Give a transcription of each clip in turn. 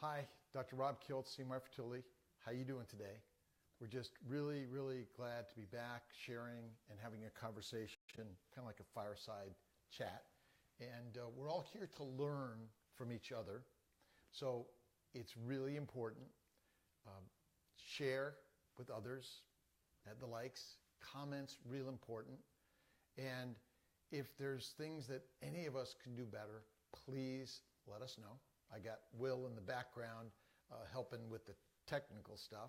Hi, Dr. Rob Kiltz, CMI Fertility. How you doing today? We're just really, really glad to be back sharing and having a conversation, kind of like a fireside chat. And we're all here to learn from each other. So it's really important. Share with others, add the likes, comments, real important. And if there's things that any of us can do better, please let us know. I got Will in the background helping with the technical stuff.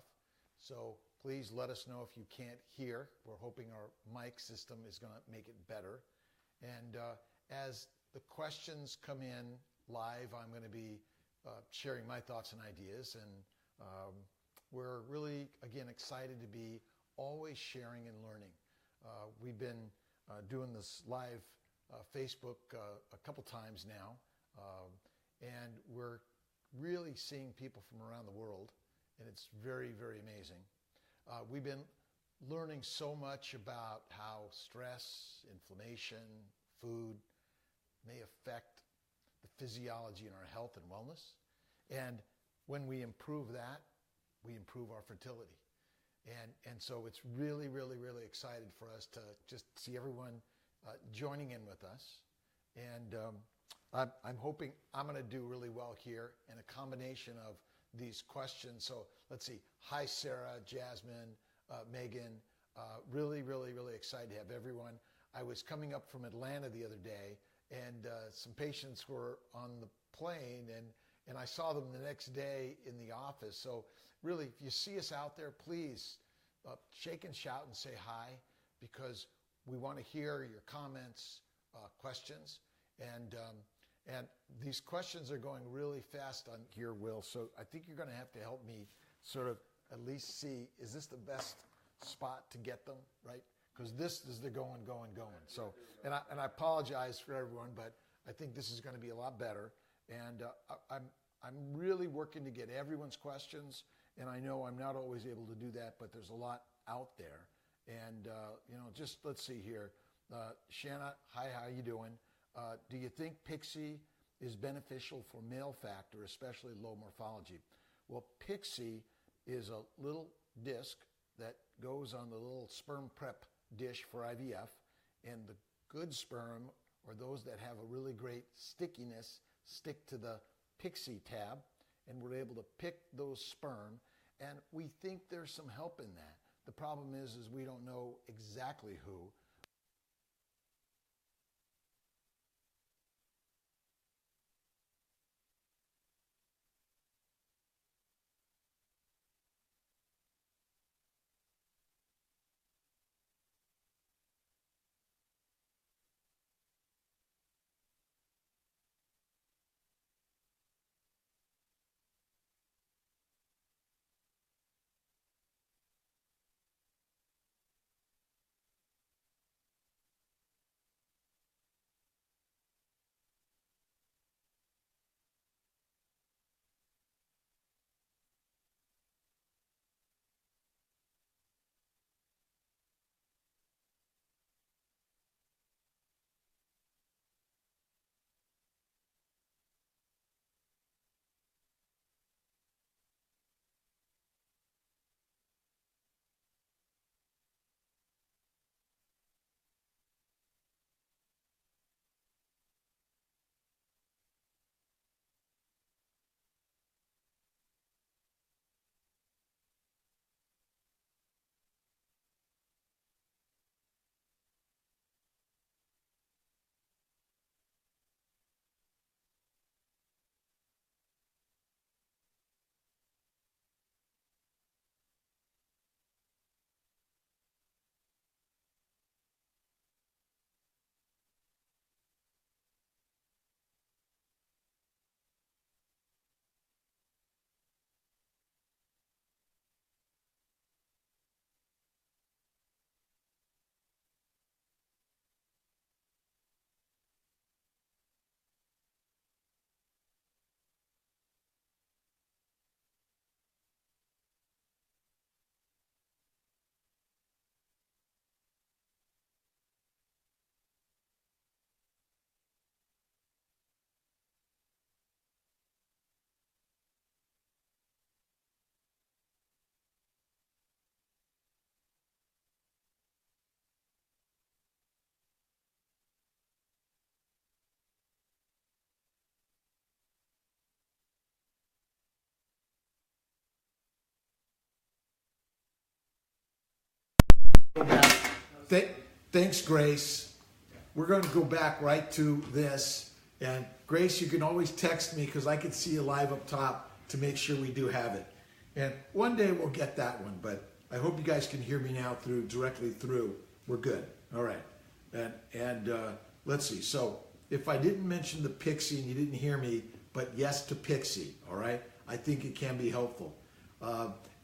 So please let us know if you can't hear. We're hoping our mic system is going to make it better. And as the questions come in live, I'm going to be sharing my thoughts and ideas. And we're really, again, excited to be always sharing and learning. We've been doing this live Facebook a couple times now. And we're really seeing people from around the world, and it's very, very amazing. We've been learning so much about how stress, inflammation, food may affect the physiology in our health and wellness. And when we improve that, we improve our fertility. And so it's really, really, really excited for us to just see everyone joining in with us. And I'm hoping I'm going to do really well here in a combination of these questions. So let's see. Hi, Sarah, Jasmine, Megan. Really, really, really excited to have everyone. I was coming up from Atlanta the other day, and some patients were on the plane, and I saw them the next day in the office. So really, if you see us out there, please shake and shout and say hi, because we want to hear your comments, questions. And these questions are going really fast on here, Will. So I think you're going to have to help me sort of at least see, is this the best spot to get them, right? Because this is the going. So, and I apologize for everyone, but I think this is going to be a lot better. And I'm really working to get everyone's questions. And I know I'm not always able to do that, but there's a lot out there. And, just let's see here. Shanna, hi, how you doing? Do you think Pixie is beneficial for male factor, especially low morphology? Well, Pixie is a little disc that goes on the little sperm prep dish for IVF, and the good sperm, or those that have a really great stickiness, stick to the Pixie tab, and we're able to pick those sperm, and we think there's some help in that. The problem is we don't know exactly who. Thanks, Grace. We're going to go back right to this. And Grace, you can always text me because I can see you live up top to make sure we do have it. And one day we'll get that one, but I hope you guys can hear me now directly through. We're good. All right. And let's see. So if I didn't mention the Pixie and you didn't hear me, but yes to Pixie, all right? I think it can be helpful.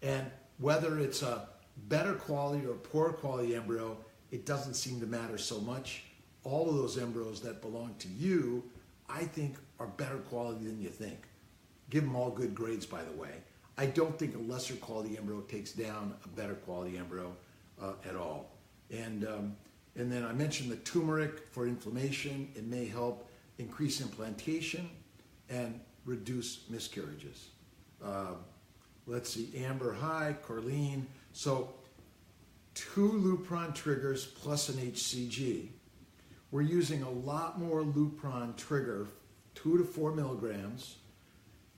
And whether it's a better quality or poor quality embryo, it doesn't seem to matter so much. All of those embryos that belong to you, I think, are better quality than you think. Give them all good grades, by the way. I don't think a lesser quality embryo takes down a better quality embryo at all. And then I mentioned the turmeric for inflammation. It may help increase implantation and reduce miscarriages. Let's see, Amber, hi, Corleen. So 2 Lupron triggers plus an HCG. We're using a lot more Lupron trigger, 2 to 4 milligrams,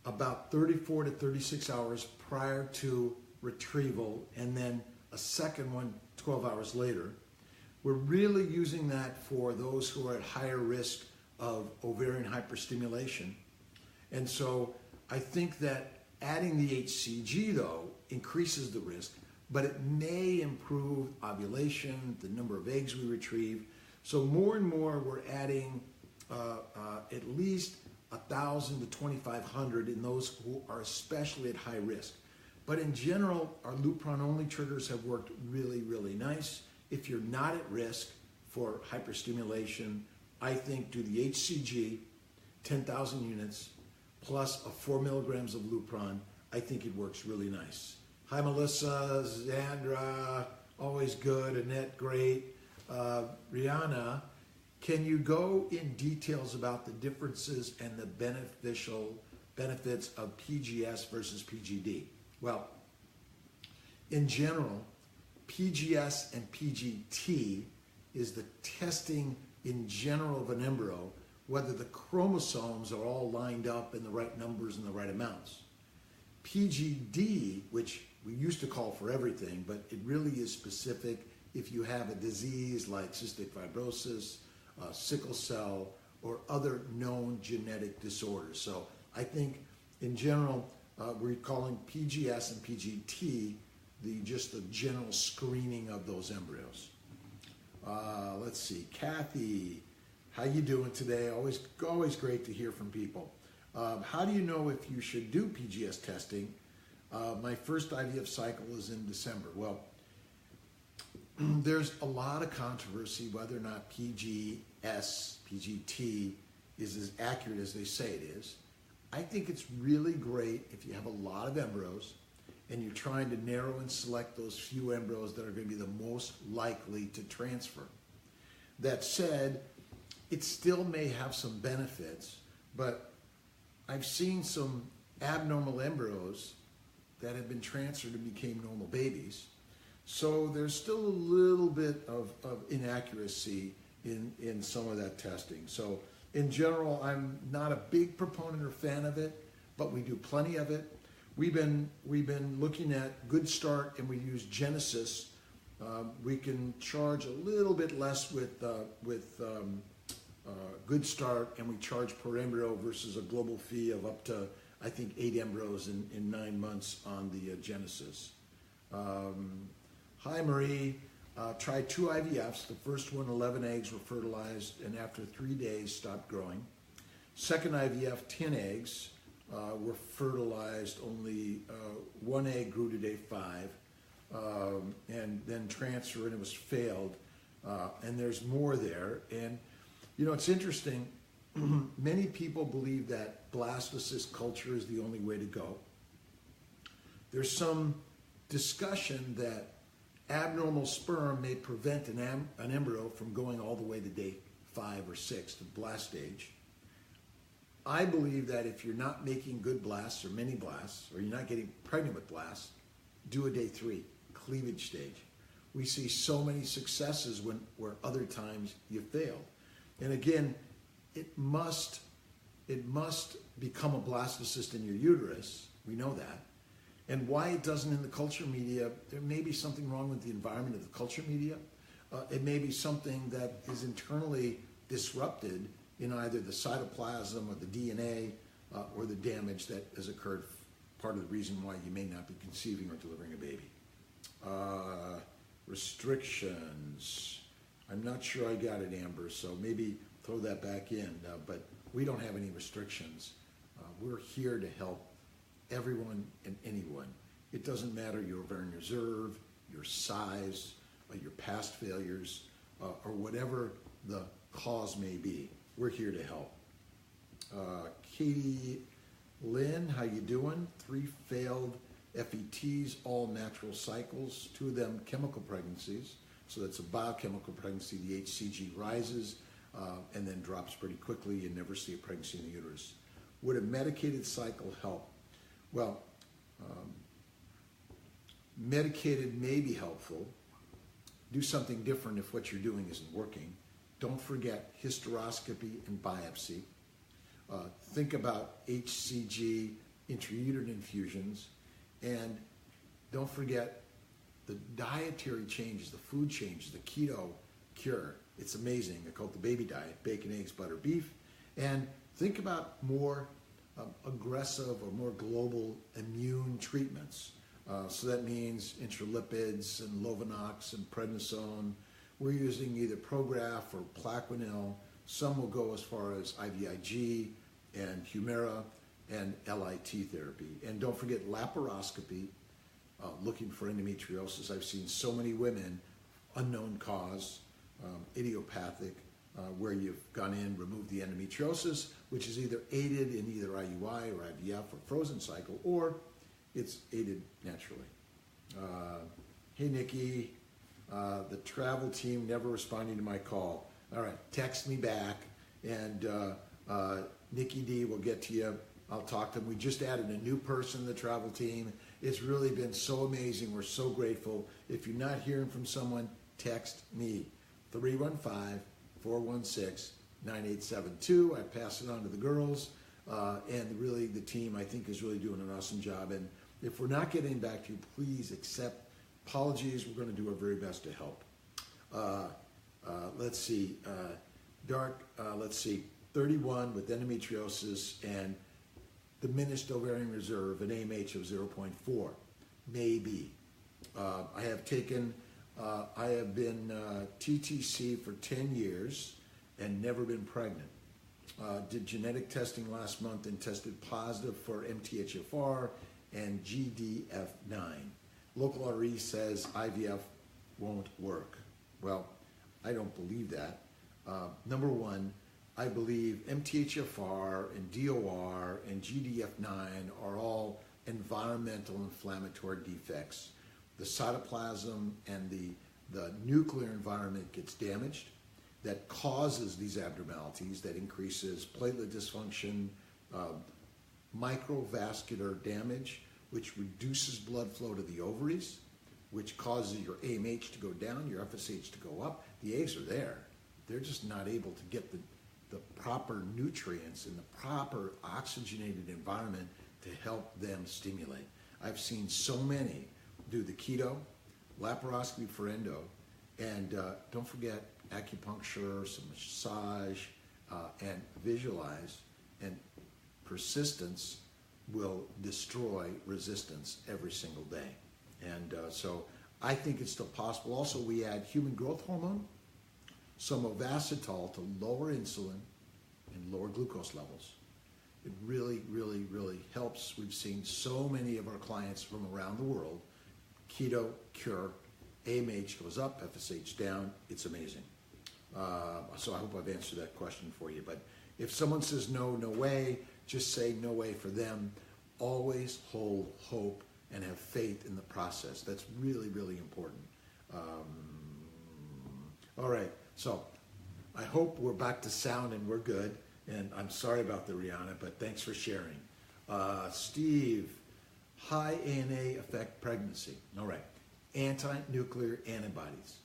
about 34 to 36 hours prior to retrieval, and then a second one 12 hours later. We're really using that for those who are at higher risk of ovarian hyperstimulation. And so I think that adding the HCG, though, increases the risk, but it may improve ovulation, the number of eggs we retrieve. So more and more we're adding at least 1,000 to 2,500 in those who are especially at high risk. But in general, our Lupron-only triggers have worked really, really nice. If you're not at risk for hyperstimulation, I think do the HCG, 10,000 units, plus a 4 milligrams of Lupron. I think it works really nice. Hi, Melissa, Zandra, always good. Annette, great. Rihanna, can you go in details about the differences and the benefits of PGS versus PGD? Well, in general, PGS and PGT is the testing in general of an embryo, whether the chromosomes are all lined up in the right numbers and the right amounts. PGD, which we used to call for everything, but it really is specific if you have a disease like cystic fibrosis, sickle cell, or other known genetic disorders. So I think in general, we're calling PGS and PGT just the general screening of those embryos. Let's see, Kathy, how you doing today? Always great to hear from people. How do you know if you should do PGS testing? My first IVF cycle is in December. Well, there's a lot of controversy whether or not PGS, PGT is as accurate as they say it is. I think it's really great if you have a lot of embryos and you're trying to narrow and select those few embryos that are going to be the most likely to transfer. That said, it still may have some benefits, but I've seen some abnormal embryos that have been transferred and became normal babies. So there's still a little bit of inaccuracy in some of that testing. So in general, I'm not a big proponent or fan of it, but we do plenty of it. We've been looking at Good Start, and we use Genesis. We can charge a little bit less with Good Start, and we charge per embryo versus a global fee of up to, I think, 8 embryos in 9 months on the Genesis. Hi, Marie. Tried 2 IVFs. The first one, 11 eggs were fertilized, and after 3 days stopped growing. Second IVF, 10 eggs were fertilized. Only 1 egg grew to day 5, and then transfer, and it was failed. And there's more there. And you know, it's interesting. Many people believe that blastocyst culture is the only way to go. There's some discussion that abnormal sperm may prevent an embryo from going all the way to day 5 or 6, the blast stage. I believe that if you're not making good blasts or many blasts, or you're not getting pregnant with blasts, do a day 3, cleavage stage. We see so many successes where other times you fail. And again, it must become a blastocyst in your uterus. We know that. And why it doesn't in the culture media, there may be something wrong with the environment of the culture media. it may be something that is internally disrupted in either the cytoplasm or the DNA or the damage that has occurred, part of the reason why you may not be conceiving or delivering a baby. Restrictions. I'm not sure I got it, Amber, so maybe throw that back in, but we don't have any restrictions. We're here to help everyone and anyone. It doesn't matter your ovarian reserve, your size, your past failures, or whatever the cause may be. We're here to help. Katie Lynn, how you doing? 3 failed FETs, all natural cycles, 2 of them chemical pregnancies. So that's a biochemical pregnancy. The HCG rises and then drops pretty quickly. You never see a pregnancy in the uterus. Would a medicated cycle help? Well, medicated may be helpful. Do something different if what you're doing isn't working. Don't forget hysteroscopy and biopsy. Think about HCG intrauterine infusions. And don't forget the dietary changes, the food changes, the keto cure. It's amazing. I call it the baby diet: bacon, eggs, butter, beef. And think about more aggressive or more global immune treatments. So that means intralipids and Lovenox and prednisone. We're using either Prograf or Plaquenil. Some will go as far as IVIG and Humira and LIT therapy. And don't forget laparoscopy, looking for endometriosis. I've seen so many women, unknown cause, idiopathic, where you've gone in, removed the endometriosis, which is either aided in either IUI or IVF or frozen cycle, or it's aided naturally. Hey, Nikki, the travel team never responding to my call. All right, text me back, and Nikki D will get to you. I'll talk to them. We just added a new person to the travel team. It's really been so amazing. We're so grateful. If you're not hearing from someone, text me, 315-416-9872. I pass it on to the girls. And really the team, I think, is really doing an awesome job. And if we're not getting back to you, please accept apologies. We're going to do our very best to help. Let's see. Let's see. 31 with endometriosis and diminished ovarian reserve, an AMH of 0.4, maybe. I have been TTC for 10 years and never been pregnant. Did genetic testing last month and tested positive for MTHFR and GDF9. Local RE says IVF won't work. Well, I don't believe that. Number one, I believe MTHFR and DOR and GDF9 are all environmental inflammatory defects. The cytoplasm and the nuclear environment gets damaged. That causes these abnormalities, that increases platelet dysfunction, microvascular damage, which reduces blood flow to the ovaries, which causes your AMH to go down, your FSH to go up. The eggs are there. They're just not able to get the proper nutrients in the proper oxygenated environment to help them stimulate. I've seen so many do the keto, laparoscopy for endo, and don't forget acupuncture, some massage, and visualize, and persistence will destroy resistance every single day. And so I think it's still possible. Also, we add human growth hormone, some ovasitol to lower insulin and lower glucose levels. It really, really, really helps. We've seen so many of our clients from around the world, keto cure, AMH goes up, FSH down. It's amazing. So I hope I've answered that question for you. But if someone says no, no way, just say no way for them. Always hold hope and have faith in the process. That's really, really important. All right, so I hope we're back to sound and we're good. And I'm sorry about the Rihanna, but thanks for sharing. Steve, high ANA affect pregnancy. All right, anti-nuclear antibodies.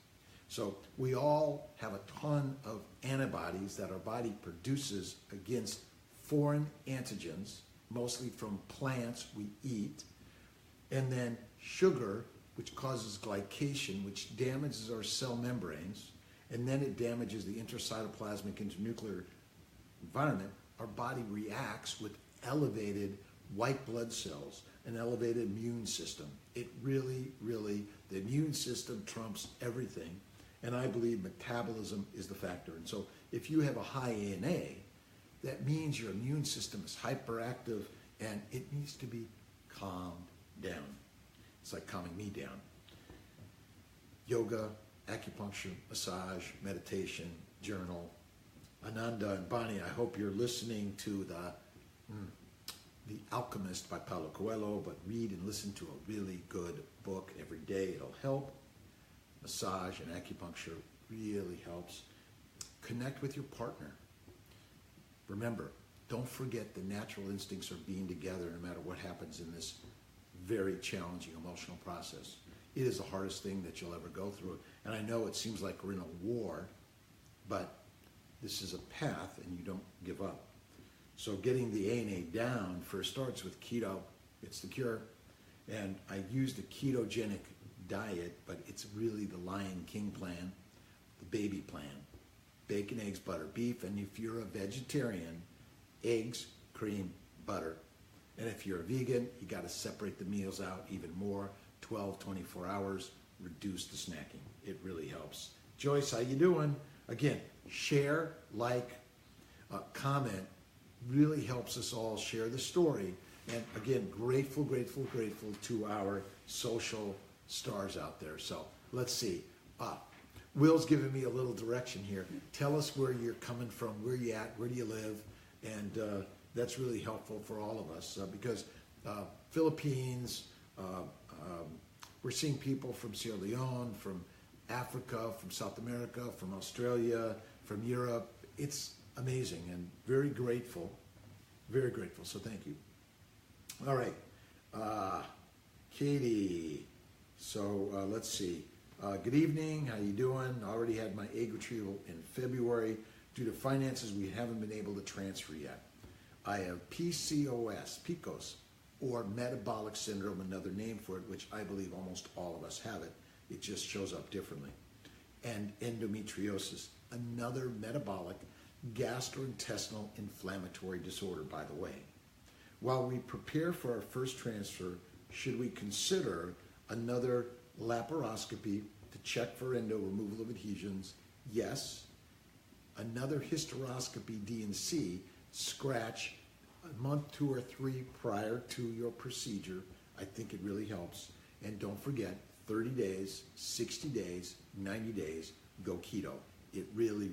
So we all have a ton of antibodies that our body produces against foreign antigens, mostly from plants we eat, and then sugar which causes glycation, which damages our cell membranes, and then it damages the intracytoplasmic internuclear environment, our body reacts with elevated white blood cells, an elevated immune system. It really, the immune system trumps everything, and I believe metabolism is the factor. And so if you have a high ANA, that means your immune system is hyperactive and it needs to be calmed down. It's like calming me down. Yoga, acupuncture, massage, meditation, journal. Ananda and Bonnie, I hope you're listening to The Alchemist by Paulo Coelho, but read and listen to a really good book every day. It'll help. Massage and acupuncture really helps. Connect with your partner. Remember, don't forget the natural instincts of being together no matter what happens in this very challenging emotional process. It is the hardest thing that you'll ever go through. And I know it seems like we're in a war, but this is a path and you don't give up. So getting the ANA down first starts with keto. It's the cure. And I use the ketogenic diet, but it's really the Lion King plan, the baby plan. Bacon, eggs, butter, beef. And if you're a vegetarian, eggs, cream, butter. And if you're a vegan, you got to separate the meals out even more. 12, 24 hours. Reduce the snacking. It really helps. Joyce, how you doing? Again, share, like, comment. Really helps us all share the story. And again, grateful to our social stars out there. So let's see. Will's giving me a little direction here. Tell us where you're coming from, where you at, where do you live? And that's really helpful for all of us because Philippines, we're seeing people from Sierra Leone, from Africa, from South America, from Australia, from Europe. It's amazing and very grateful. So thank you. All right, Katie. So let's see. Good evening. How you doing? I already had my egg retrieval in February. Due to finances, we haven't been able to transfer yet. I have PCOS, or metabolic syndrome, another name for it, which I believe almost all of us have it. It just shows up differently. And endometriosis, another metabolic gastrointestinal inflammatory disorder, by the way. While we prepare for our first transfer, should we consider another laparoscopy to check for endo removal of adhesions? Yes. Another hysteroscopy, D&C, scratch a month, 2 or 3 prior to your procedure. I think it really helps. And don't forget, 30 days, 60 days, 90 days, go keto. It really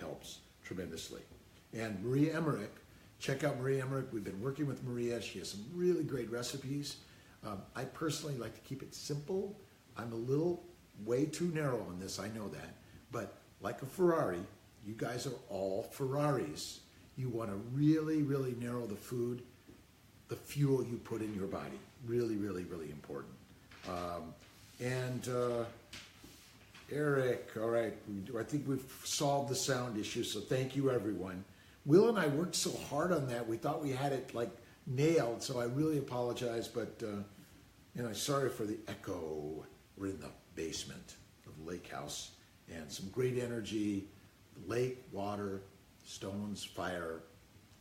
helps tremendously. And Maria Emmerich, check out Maria Emmerich. We've been working with Maria. She has some really great recipes. I personally like to keep it simple. I'm a little way too narrow on this, I know that. But like a Ferrari, you guys are all Ferraris. You want to really narrow the food, the fuel you put in your body. Really important. Eric, all right, I think we've solved the sound issue, so thank you, everyone. Will and I worked so hard on that. We thought we had it like nailed, so I really apologize, but sorry for the echo. We're in the basement of the lake house, and some great energy, lake, water, stones, fire.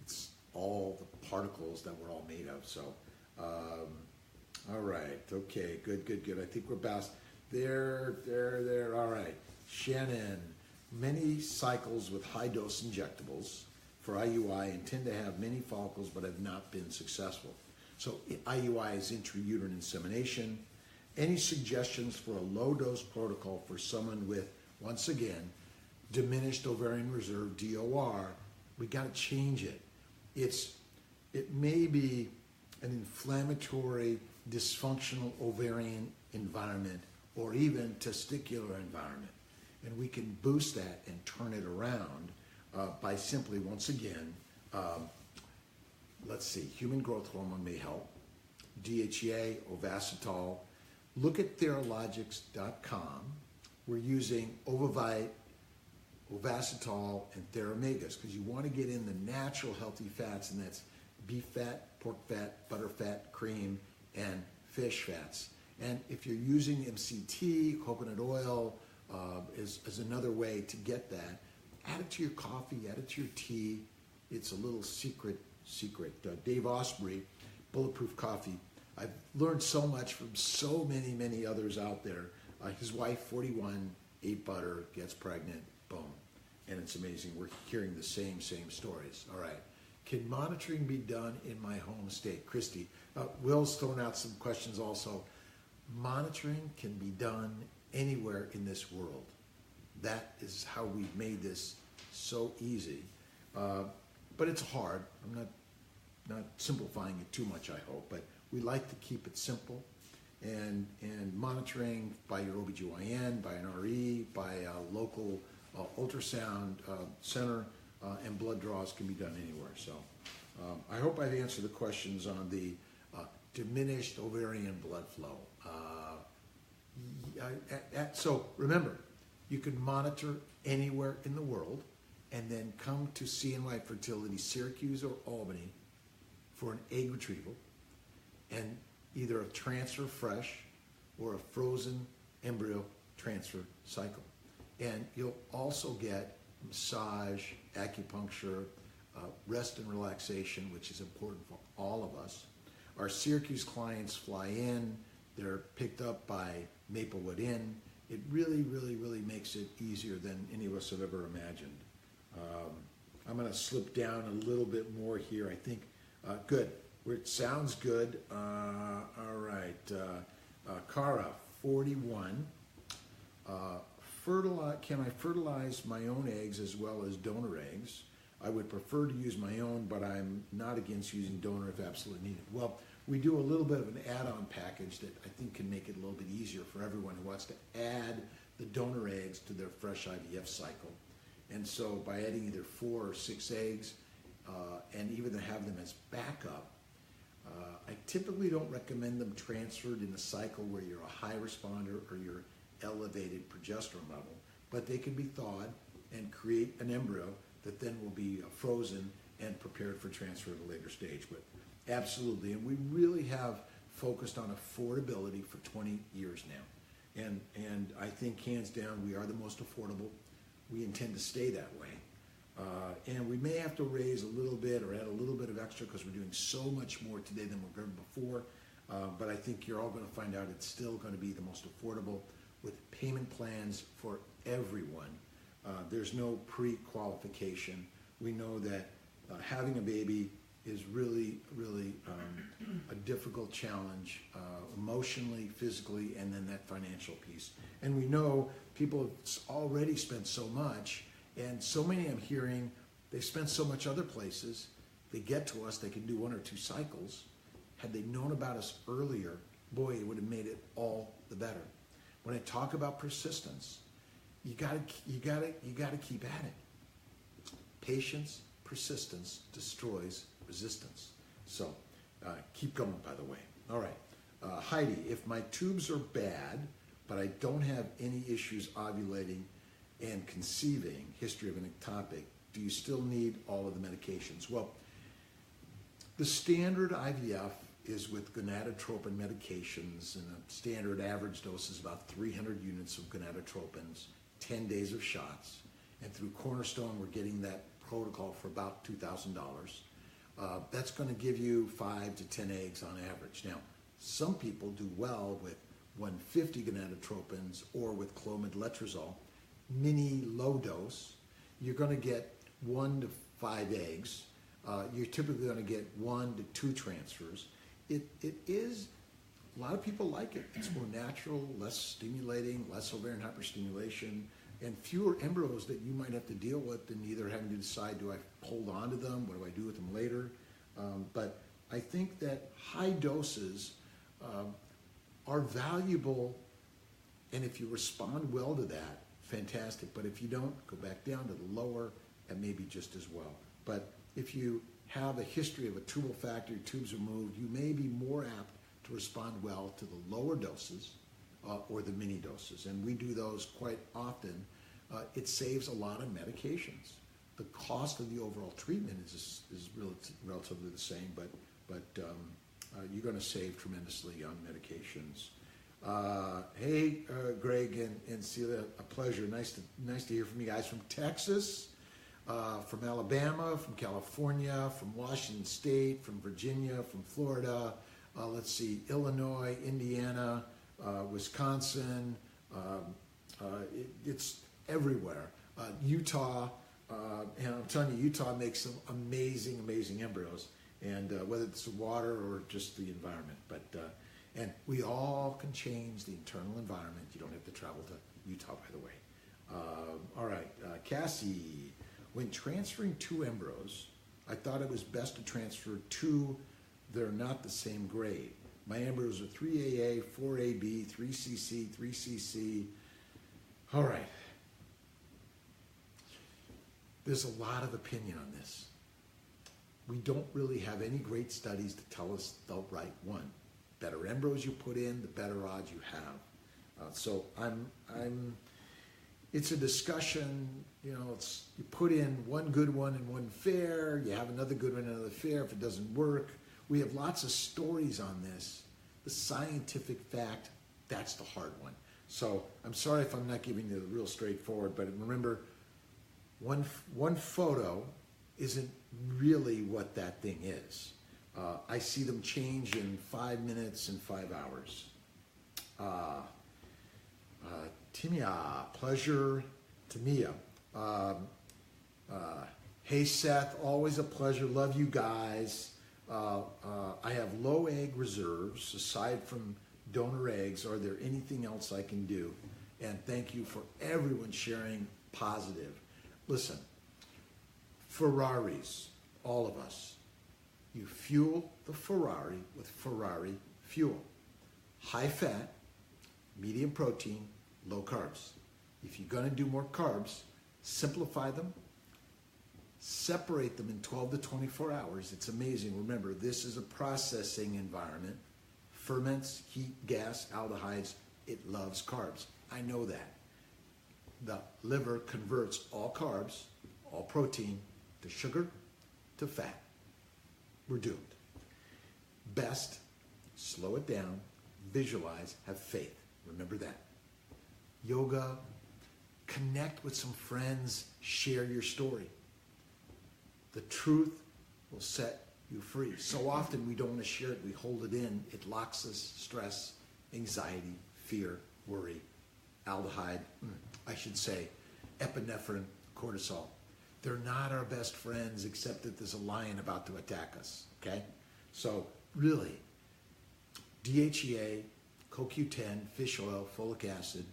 It's all the particles that we're all made of. So, all right, okay, good. I think we're best. There. All right, Shannon. Many cycles with high-dose injectables for IUI and tend to have many follicles but have not been successful. So IUI is intrauterine insemination. Any suggestions for a low-dose protocol for someone with, once again, diminished ovarian reserve, DOR? We got to change it. It may be an inflammatory, dysfunctional ovarian environment or even testicular environment. And we can boost that and turn it around by simply, once again, let's see, human growth hormone may help, DHEA, Ovasitol. Look at Theralogics.com. We're using Ovavite, Ovasitol, and Theramegas because you want to get in the natural healthy fats, and that's beef fat, pork fat, butter fat, cream, and fish fats. And if you're using MCT, coconut oil is another way to get that. Add it to your coffee, add it to your tea. It's a little secret. Dave Osprey, Bulletproof Coffee. I've learned so much from so many others out there. His wife, 41, ate butter, gets pregnant, boom. And it's amazing. We're hearing the same stories. All right. Can monitoring be done in my home state? Christy. Will's thrown out some questions also. Monitoring can be done anywhere in this world. That is how we've made this so easy. But it's hard. I'm not simplifying it too much, I hope. But we like to keep it simple. And monitoring by your OBGYN, by an RE, by a local ultrasound center, and blood draws can be done anywhere. So I hope I've answered the questions on the diminished ovarian blood flow. So remember, you can monitor anywhere in the world and then come to CNY Fertility, Syracuse or Albany for an egg retrieval and either a transfer fresh or a frozen embryo transfer cycle. And you'll also get massage, acupuncture, rest and relaxation, which is important for all of us. Our Syracuse clients fly in, they're picked up by Maplewood Inn. It really makes it easier than any of us have ever imagined. I'm going to slip down a little bit more here. I think, good. It sounds good. All right. Cara, 41. Can I fertilize my own eggs as well as donor eggs? I would prefer to use my own, but I'm not against using donor if absolutely needed. Well, we do a little bit of an add-on package that I think can make it a little bit easier for everyone who wants to add the donor eggs to their fresh IVF cycle. And so by adding either 4 or 6 eggs, and even to have them as backup, I typically don't recommend them transferred in a cycle where you're a high responder or you're elevated progesterone level, but they can be thawed and create an embryo that then will be frozen and prepared for transfer at a later stage. But absolutely, and we really have focused on affordability for 20 years now. And I think hands down, we are the most affordable. We intend to stay that way. And we may have to raise a little bit or add a little bit of extra because we're doing so much more today than we've ever before. But I think you're all going to find out it's still going to be the most affordable with payment plans for everyone. There's no pre-qualification. We know that having a baby is really a difficult challenge, emotionally, physically, and then that financial piece. And we know people have already spent so much, and so many I'm hearing, they spent so much other places, they get to us, they can do 1 or 2 cycles. Had they known about us earlier, boy, it would have made it all the better. When I talk about persistence, you gotta keep at it. Patience, persistence destroys resistance. So keep going, by the way. All right. Heidi, if my tubes are bad, but I don't have any issues ovulating and conceiving, history of an ectopic, do you still need all of the medications? Well, the standard IVF is with gonadotropin medications, and a standard average dose is about 300 units of gonadotropins, 10 days of shots. And through Cornerstone, we're getting that protocol for about $2,000. That's going to give you 5 to 10 eggs on average. Now, some people do well with 150 gonadotropins or with Clomid letrozole, mini low dose. You're going to get 1 to 5 eggs. You're typically going to get 1 to 2 transfers. It is, a lot of people like it. It's more natural, less stimulating, less ovarian hyperstimulation, and fewer embryos that you might have to deal with, and either having to decide, do I hold on to them? What do I do with them later? But I think that high doses are valuable, and if you respond well to that, fantastic. But if you don't, go back down to the lower, and maybe just as well. But if you have a history of a tubal factor, your tubes are moved, you may be more apt to respond well to the lower doses or the mini doses. And we do those quite often. It saves a lot of medications. The cost of the overall treatment is relatively the same, but you're going to save tremendously on medications. Hey, Greg and Celia, a pleasure. Nice to hear from you guys from Texas, from Alabama, from California, from Washington State, from Virginia, from Florida. Let's see, Illinois, Indiana, Wisconsin. It's everywhere. Utah, and I'm telling you, Utah makes some amazing, amazing embryos. And whether it's the water or just the environment, and we all can change the internal environment. You don't have to travel to Utah, by the way. All right, Cassie, when transferring two embryos, I thought it was best to transfer two that are not the same grade. My embryos are 3AA, 4AB, 3CC, 3CC. All right. There's a lot of opinion on this. We don't really have any great studies to tell us the right one. Better embryos you put in, the better odds you have. So it's a discussion. You know, you put in one good one and one fair. You have another good one and another fair. If it doesn't work, we have lots of stories on this. The scientific fact, that's the hard one. So I'm sorry if I'm not giving you the real straightforward, but remember, one photo isn't really what that thing is. I see them change in 5 minutes and 5 hours. Timia, pleasure. Timia. Hey Seth, always a pleasure. Love you guys. I have low egg reserves. Aside from donor eggs, are there anything else I can do? And thank you for everyone sharing positive. Listen, Ferraris, all of us, you fuel the Ferrari with Ferrari fuel. High fat, medium protein, low carbs. If you're going to do more carbs, simplify them, separate them in 12 to 24 hours. It's amazing. Remember, this is a processing environment. Ferments, heat, gas, aldehydes, it loves carbs. I know that. The liver converts all carbs, all protein, to sugar, to fat. We're doomed. Best, slow it down, visualize, have faith. Remember that. Yoga, connect with some friends, share your story. The truth will set you free. So often we don't want to share it, we hold it in. It locks us, stress, anxiety, fear, worry, aldehyde, I should say, epinephrine, cortisol. They're not our best friends except that there's a lion about to attack us, okay? So really, DHEA, CoQ10, fish oil, folic acid,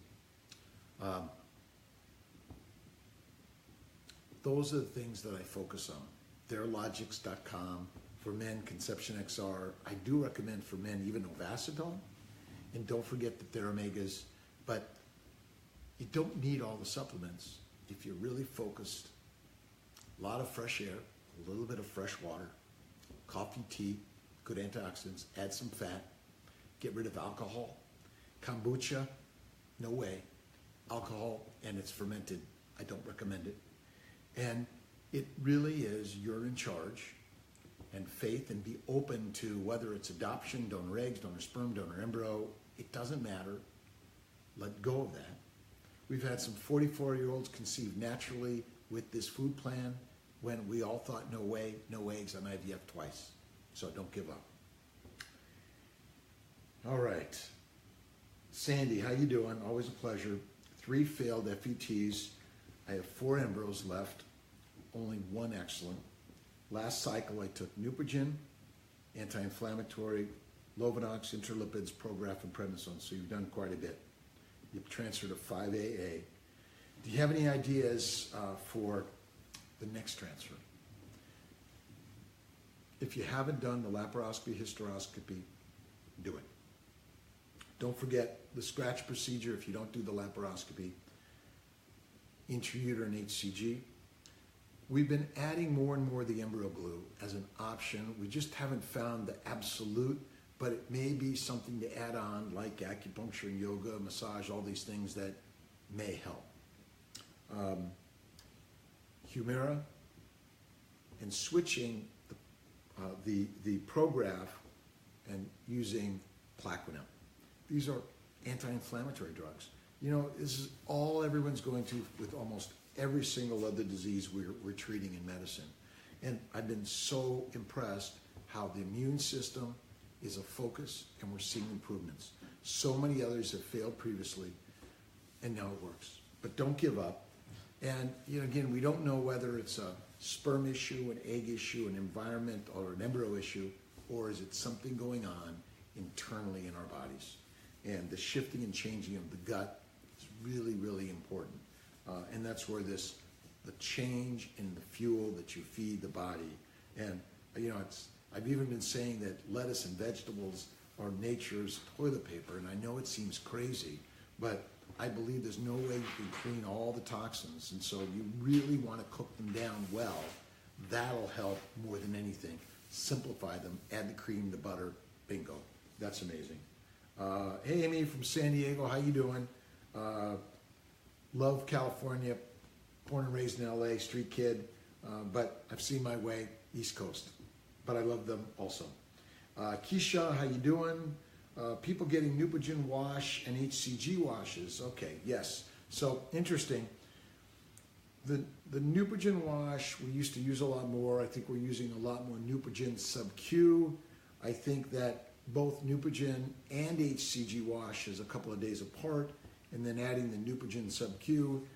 those are the things that I focus on. Theralogics.com. For men, Conception XR. I do recommend for men even Ovacetone. And don't forget that they're omegas. But you don't need all the supplements if you're really focused. A lot of fresh air, a little bit of fresh water, coffee, tea, good antioxidants, add some fat, get rid of alcohol. Kombucha, no way. Alcohol, and it's fermented. I don't recommend it. And it really is you're in charge, and faith, and be open to whether it's adoption, donor eggs, donor sperm, donor embryo. It doesn't matter. Let go of that. We've had some 44-year-olds conceive naturally with this food plan when we all thought, no way, no eggs on IVF twice. So don't give up. All right. Sandy, how you doing? Always a pleasure. 3 failed FETs. I have 4 embryos left, only 1 excellent. Last cycle, I took Neupogen, anti-inflammatory, Lovenox, interlipids, Prograf, and prednisone. So you've done quite a bit. You've transferred to 5AA. Do you have any ideas for the next transfer? If you haven't done the laparoscopy, hysteroscopy, do it. Don't forget the scratch procedure if you don't do the laparoscopy, intrauterine HCG. We've been adding more and more the embryo glue as an option. We just haven't found the absolute, but it may be something to add on like acupuncture and yoga, massage, all these things that may help. Humira and switching the Prograf and using Plaquenil. These are anti-inflammatory drugs. You know, this is all everyone's going to with almost every single other disease we're treating in medicine. And I've been so impressed how the immune system is a focus, and we're seeing improvements. So many others have failed previously, and now it works. But don't give up. And you know, again, we don't know whether it's a sperm issue, an egg issue, an environment, or an embryo issue, or is it something going on internally in our bodies? And the shifting and changing of the gut is really, really important. And that's where the change in the fuel that you feed the body. And you know, I've even been saying that lettuce and vegetables are nature's toilet paper, and I know it seems crazy, but I believe there's no way you can clean all the toxins, and so you really want to cook them down well. That'll help more than anything. Simplify them, add the cream, the butter, bingo. That's amazing. Hey, Amy from San Diego, how you doing? Love California, born and raised in LA, street kid, but I've seen my way East Coast, but I love them also. Keisha, how you doing? People getting Neupogen wash and HCG washes. Okay, yes. So interesting. The Neupogen wash we used to use a lot more. I think we're using a lot more Neupogen sub-Q. I think that both Neupogen and HCG wash is a couple of days apart, and then adding the Neupogen sub-Q.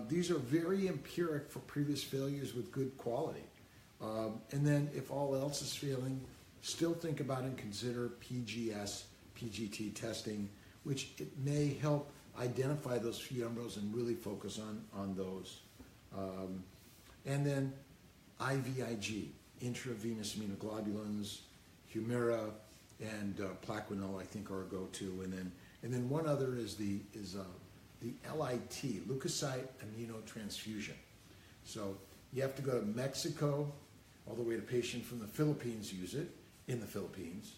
These are very empiric for previous failures with good quality. And then if all else is failing, still think about and consider PGS, PGT testing, which it may help identify those few embryos and really focus on those. And then IVIG, intravenous immunoglobulins, Humira, and Plaquenil, I think, are a go-to. And then one other is the LIT, leukocyte immunotransfusion. So you have to go to Mexico, all the way to patient from the Philippines use it, in the Philippines,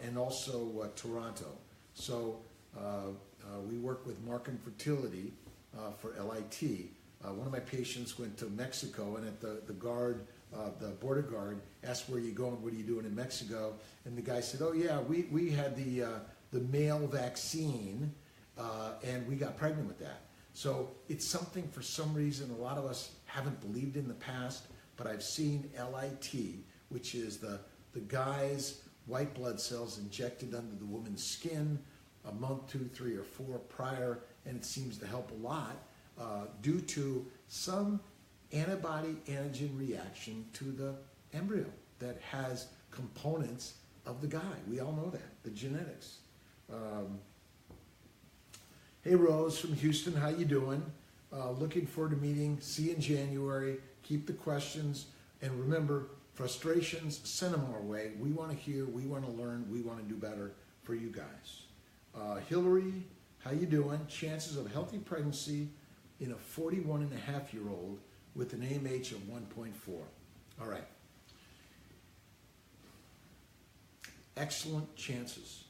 and also Toronto. So we work with Markham Fertility for LIT. One of my patients went to Mexico, and at the border guard asked, "Where are you going? What are you doing in Mexico?" And the guy said, "Oh yeah, we had the male vaccine, and we got pregnant with that." So it's something, for some reason, a lot of us haven't believed in the past, but I've seen LIT, which is the guy's white blood cells injected under the woman's skin a month, 2, 3, or 4 prior, and it seems to help a lot due to some antibody-antigen reaction to the embryo that has components of the guy. We all know that, the genetics. Hey Rose from Houston, how you doing? Looking forward to meeting. See you in January. Keep the questions, and remember, frustrations, send them our way. We want to hear, we want to learn, we want to do better for you guys. Hillary, how you doing? Chances of healthy pregnancy in a 41-and-a-half-year-old with an AMH of 1.4. All right. Excellent chances.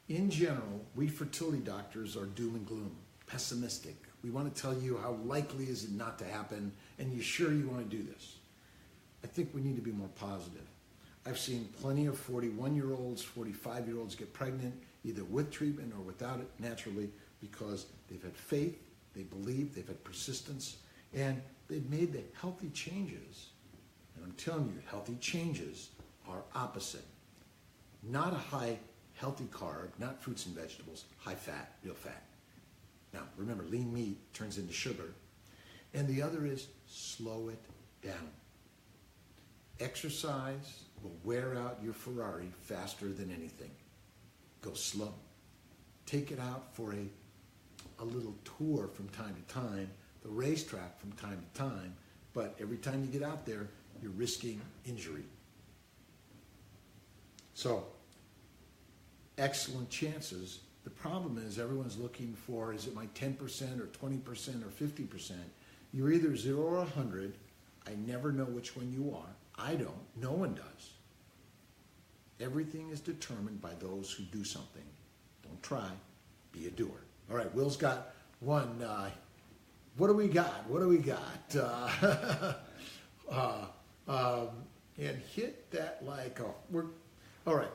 In general, we fertility doctors are doom and gloom, pessimistic. We want to tell you how likely is it not to happen, and you sure you want to do this. I think we need to be more positive. I've seen plenty of 41-year-olds, 45-year-olds get pregnant, either with treatment or without it naturally, because they've had faith, they believe, they've had persistence, and they've made the healthy changes. And I'm telling you, healthy changes are opposite. Not a high healthy carb, not fruits and vegetables, high fat, real fat. Now, remember, lean meat turns into sugar. And the other is slow it down. Exercise will wear out your Ferrari faster than anything. Go slow. Take it out for a little tour from time to time, the racetrack from time to time, but every time you get out there, you're risking injury. So, excellent chances. The problem is everyone's looking for, is it my 10% or 20% or 50%? You're either 0 or 100. I never know which one you are. I don't. No one does. Everything is determined by those who do something. Don't try. Be a doer. All right, Will's got one. What do we got? What do we got? And hit that like, all right.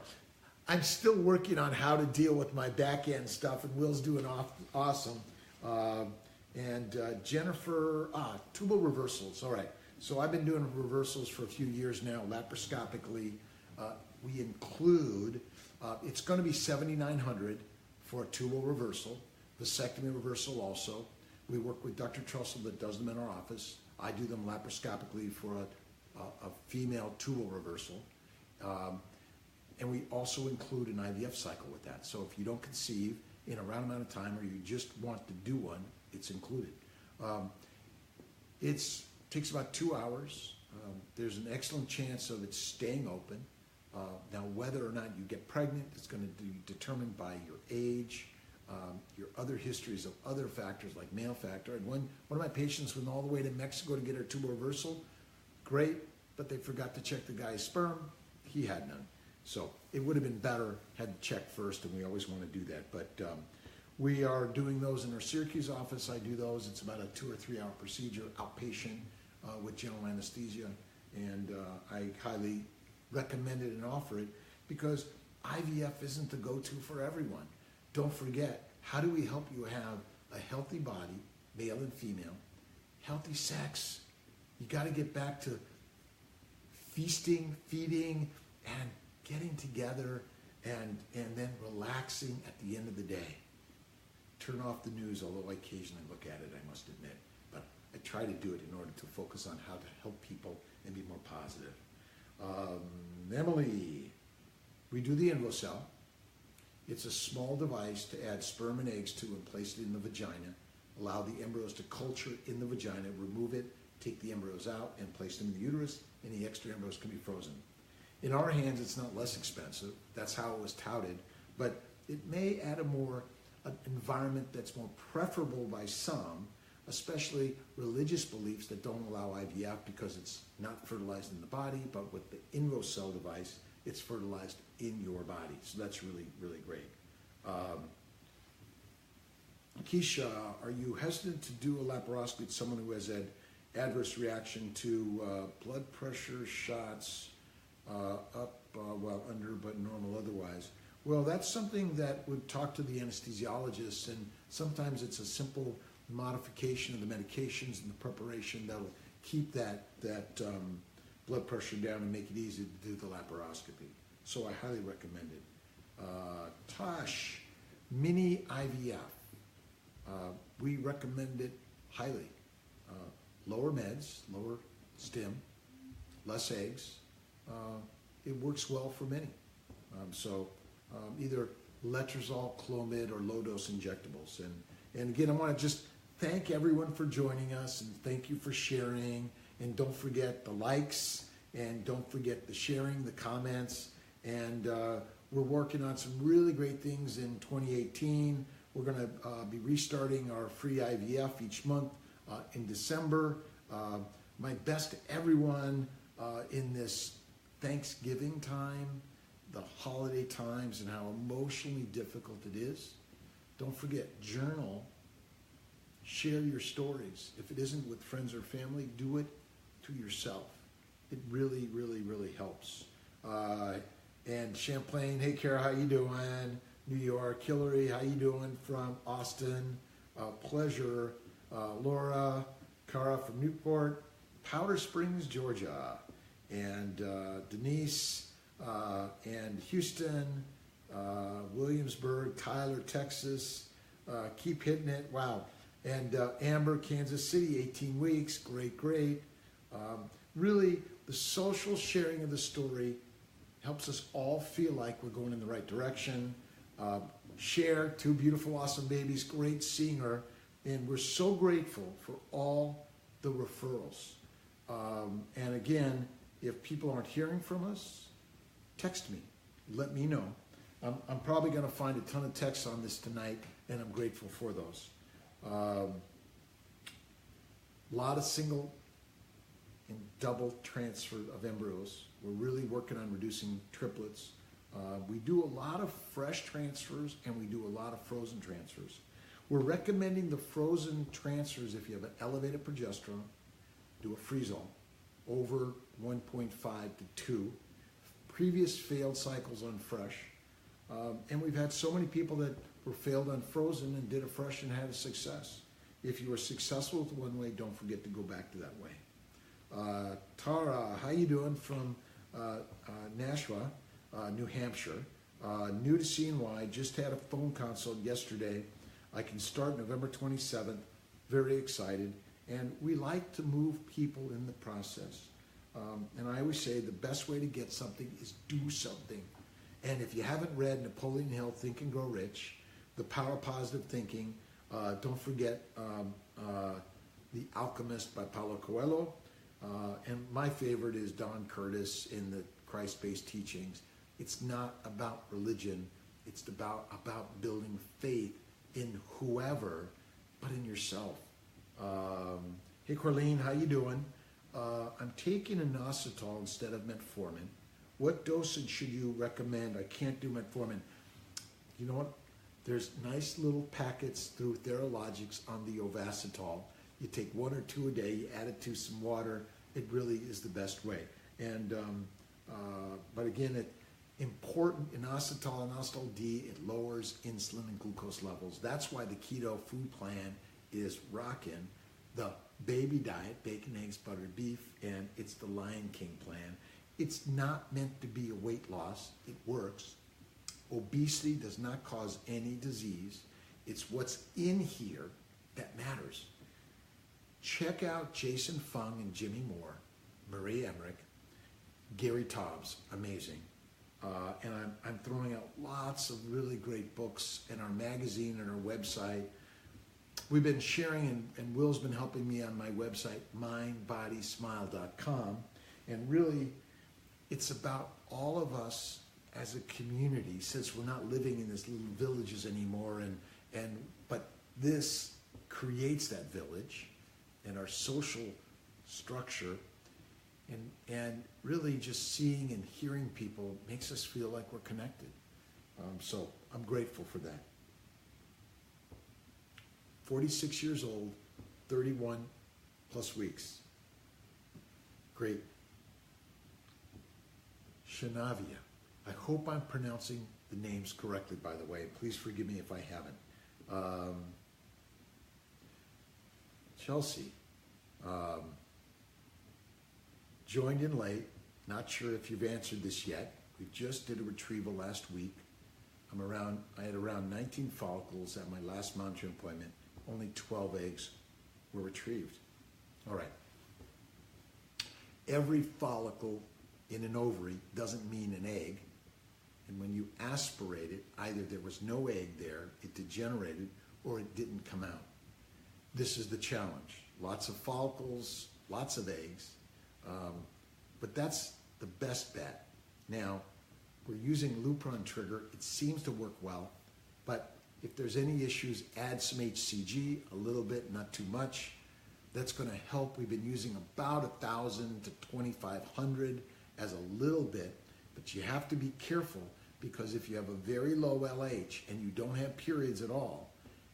I'm still working on how to deal with my back end stuff, and Will's doing awesome. Jennifer, tubal reversals. All right. So I've been doing reversals for a few years now, laparoscopically. We include, it's going to be $7,900 for a tubal reversal, vasectomy reversal also. We work with Dr. Trussell that does them in our office. I do them laparoscopically for a female tubal reversal. And we also include an IVF cycle with that. So if you don't conceive in a round amount of time, or you just want to do one, it's included. It takes about 2 hours. There's an excellent chance of it staying open. Now, whether or not you get pregnant is going to be determined by your age, your other histories of other factors like male factor. And one of my patients went all the way to Mexico to get her tubal reversal. Great, but they forgot to check the guy's sperm. He had none. So it would have been better had to check first, and we always want to do that. But we are doing those in our Syracuse office. I do those. It's about a 2 or 3 hour procedure, outpatient with general anesthesia. And I highly recommend it and offer it because IVF isn't the go-to for everyone. Don't forget, how do we help you have a healthy body, male and female, healthy sex? You got to get back to feasting, feeding, and getting together and then relaxing at the end of the day. Turn off the news, although I occasionally look at it, I must admit. But I try to do it in order to focus on how to help people and be more positive. Emily, we do the InvoCell. It's a small device to add sperm and eggs to and place it in the vagina, allow the embryos to culture in the vagina, remove it, take the embryos out and place them in the uterus, and the extra embryos can be frozen. In our hands, it's not less expensive. That's how it was touted, but it may add an environment that's more preferable by some, especially religious beliefs that don't allow IVF because it's not fertilized in the body, but with the InvoCell device, it's fertilized in your body. So that's really, really great. Keisha, are you hesitant to do a laparoscopy with someone who has had adverse reaction to blood pressure shots up while under but normal otherwise? Well, that's something that would talk to the anesthesiologist, and sometimes it's a simple modification of the medications and the preparation that'll keep that blood pressure down and make it easy to do the laparoscopy. So I highly recommend it. Tosh, mini IVF. We recommend it highly. Lower meds, lower stim, less eggs. It works well for many. Either letrozole, Clomid, or low-dose injectables. And again, I want to just thank everyone for joining us, and thank you for sharing. And don't forget the likes, and don't forget the sharing, the comments. And we're working on some really great things in 2018. We're going to be restarting our free IVF each month in December. My best to everyone in this Thanksgiving time, the holiday times, and how emotionally difficult it is. Don't forget, journal, share your stories. If it isn't with friends or family, do it to yourself. It really, really, really helps. And Champlain, hey Kara, how you doing? New York, Hillary, how you doing from Austin? Pleasure. Laura, Kara from Newport, Powder Springs, Georgia, and Denise, and Houston, Williamsburg, Tyler, Texas. Keep hitting it. Wow. And Amber, Kansas City, 18 weeks. Great, great. Really, the social sharing of the story helps us all feel like we're going in the right direction. Share, 2 beautiful, awesome babies. Great seeing her. And we're so grateful for all the referrals. And again, if people aren't hearing from us, text me. Let me know. I'm probably going to find a ton of texts on this tonight, and I'm grateful for those. A lot of single and double transfer of embryos. We're really working on reducing triplets. We do a lot of fresh transfers, and we do a lot of frozen transfers. We're recommending the frozen transfers if you have an elevated progesterone. Do a freeze-all over 1.5 to 2. Previous failed cycles on fresh. And we've had so many people that were failed on frozen and did a fresh and had a success. If you were successful with one way, don't forget to go back to that way. Tara, how you doing from Nashua, New Hampshire? New to CNY, just had a phone consult yesterday. I can start November 27th. Very excited. And we like to move people in the process. And I always say the best way to get something is do something. And if you haven't read Napoleon Hill, Think and Grow Rich, The Power of Positive Thinking, don't forget The Alchemist by Paulo Coelho. And my favorite is Don Curtis in the Christ-based teachings. It's not about religion. It's about building faith in whoever, but in yourself. Hey, Corleen, how you doing? I'm taking inositol instead of metformin. What dosage should you recommend? I can't do metformin. You know what? There's nice little packets through Theralogics on the Ovasitol. You take 1 or 2 a day, you add it to some water. It really is the best way. And but again, important inositol, inositol D, it lowers insulin and glucose levels. That's why the keto food plan is rocking. The baby diet, bacon, eggs, buttered beef, and it's the Lion King plan. It's not meant to be a weight loss. It works. Obesity does not cause any disease. It's what's in here that matters. Check out Jason Fung and Jimmy Moore, Marie Emmerich, Gary Taubes, amazing. And I'm throwing out lots of really great books in our magazine and our website. We've been sharing, and Will's been helping me on my website, mindbodysmile.com. And really, it's about all of us as a community, since we're not living in these little villages anymore. But this creates that village and our social structure. And really just seeing and hearing people makes us feel like we're connected. So I'm grateful for that. 46 years old, 31 plus weeks. Great. Shanavia. I hope I'm pronouncing the names correctly, by the way. Please forgive me if I haven't. Chelsea. Joined in late. Not sure if you've answered this yet. We just did a retrieval last week. I had around 19 follicles at my last monitoring appointment. Only 12 eggs were retrieved. All right. Every follicle in an ovary doesn't mean an egg. And when you aspirate it, either there was no egg there, it degenerated, or it didn't come out. This is the challenge. Lots of follicles, lots of eggs. But that's the best bet. Now, we're using Lupron trigger. It seems to work well, but if there's any issues, add some HCG, a little bit, not too much. That's going to help. We've been using about 1,000 to 2,500 as a little bit, but you have to be careful, because if you have a very low LH and you don't have periods at all,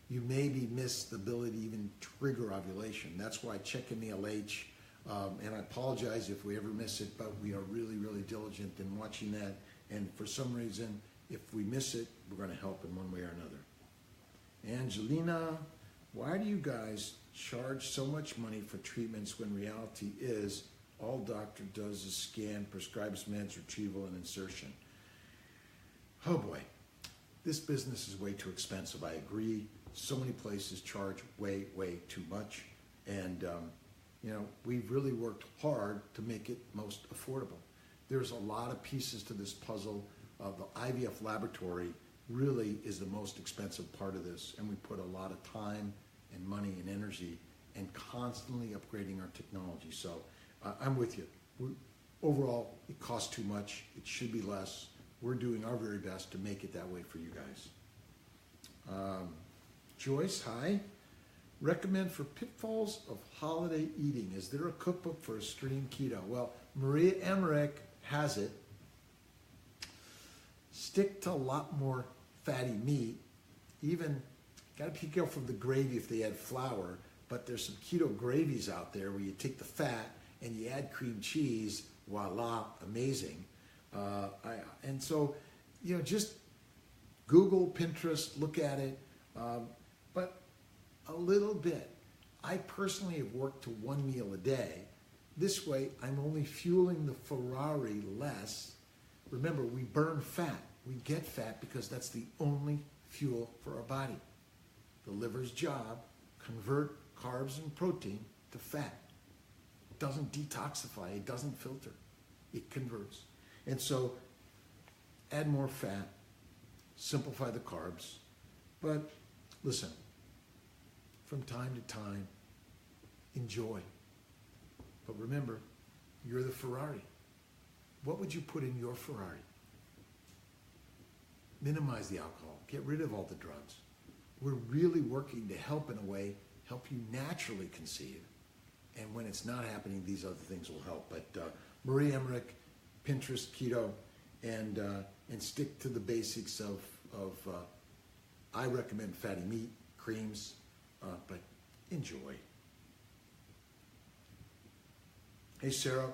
you maybe miss the ability to even trigger ovulation. That's why checking the LH, and I apologize if we ever miss it, but we are really, really diligent in watching that. And for some reason, if we miss it, we're going to help in one way or another. Angelina, why do you guys charge so much money for treatments when reality is all doctor does is scan, prescribes meds, retrieval, and insertion? Oh boy, this business is way too expensive. I agree. So many places charge way, way too much. And, we've really worked hard to make it most affordable. There's a lot of pieces to this puzzle. The IVF laboratory really is the most expensive part of this. And we put a lot of time and money and energy and constantly upgrading our technology. So I'm with you. Overall, it costs too much. It should be less. We're doing our very best to make it that way for you guys. Joyce, hi. Recommend for pitfalls of holiday eating. Is there a cookbook for extreme keto? Well, Maria Emmerich has it. Stick to a lot more fatty meat. Even, got to be careful of the gravy if they add flour, but there's some keto gravies out there where you take the fat and you add cream cheese. Voila, amazing. And so, just Google, Pinterest, look at it, but a little bit. I personally have worked to one meal a day. This way, I'm only fueling the Ferrari less. Remember, we burn fat. We get fat because that's the only fuel for our body. The liver's job, convert carbs and protein to fat. It doesn't detoxify, it doesn't filter. It converts. And so, add more fat, simplify the carbs. But listen, from time to time, enjoy. But remember, you're the Ferrari. What would you put in your Ferrari? Minimize the alcohol. Get rid of all the drugs. We're really working to help, in a way, help you naturally conceive. And when it's not happening, these other things will help. But Marie Emmerich, Pinterest, keto, and stick to the basics of I recommend fatty meat, creams, but enjoy. Hey, Sarah.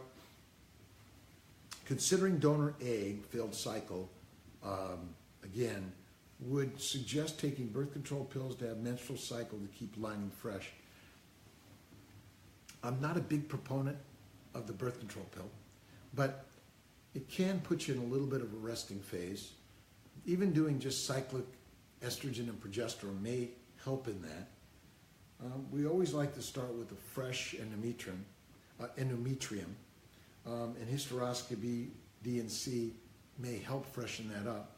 Considering donor egg failed cycle, again, would suggest taking birth control pills to have menstrual cycle to keep lining fresh. I'm not a big proponent of the birth control pill, but it can put you in a little bit of a resting phase. Even doing just cyclic estrogen and progesterone may help in that. We always like to start with a fresh endometrium, and hysteroscopy, D&C, may help freshen that up.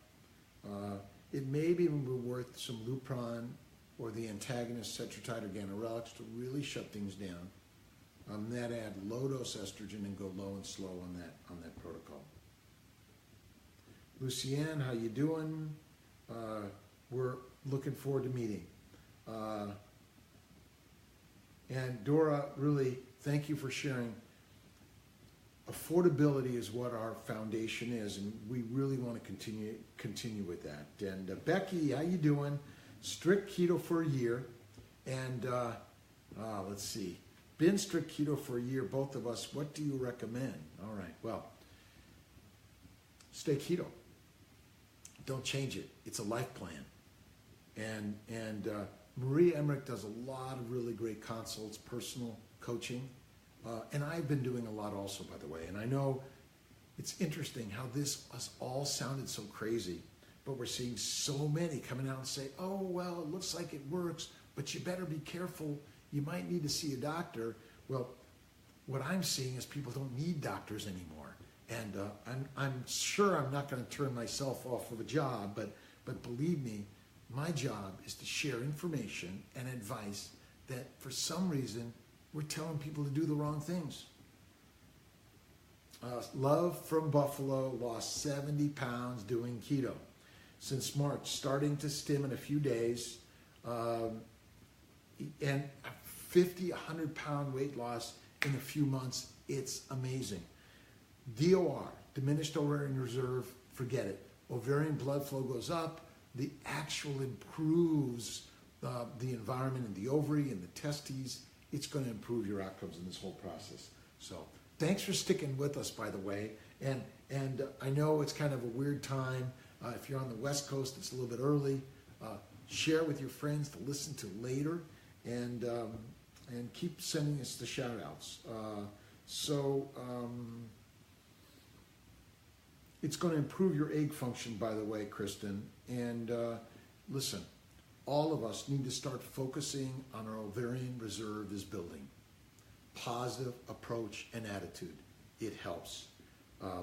It may be worth some Lupron or the antagonist Cetrotide or Ganirelix to really shut things down. That add low-dose estrogen and go low and slow on that protocol. Lucienne, how you doing? We're looking forward to meeting. And Dora, really, thank you for sharing. Affordability is what our foundation is, and we really want to continue with that. And Becky, how you doing? Strict keto for a year, and let's see, been strict keto for a year, both of us. What do you recommend? All right, well, stay keto. Don't change it. It's a life plan. And Maria Emmerich does a lot of really great consults, personal coaching. And I've been doing a lot also, by the way. And I know it's interesting how this us all sounded so crazy, but we're seeing so many coming out and say, oh, well, it looks like it works, but you better be careful. You might need to see a doctor. Well, what I'm seeing is people don't need doctors anymore. And I'm sure I'm not going to turn myself off of a job, but believe me, my job is to share information and advice that for some reason we're telling people to do the wrong things. Love from Buffalo lost 70 pounds doing keto since March, starting to stim in a few days, and 50, 100-pound weight loss in a few months. It's amazing. DOR, diminished ovarian reserve, forget it. Ovarian blood flow goes up. The actual improves the environment in the ovary and the testes. It's going to improve your outcomes in this whole process. So thanks for sticking with us, by the way. And I know it's kind of a weird time. If you're on the West Coast, it's a little bit early. Share with your friends to listen to later, and keep sending us the shout outs. It's going to improve your egg function, by the way, Kristen. And listen, all of us need to start focusing on our ovarian reserve is building. Positive approach and attitude. It helps.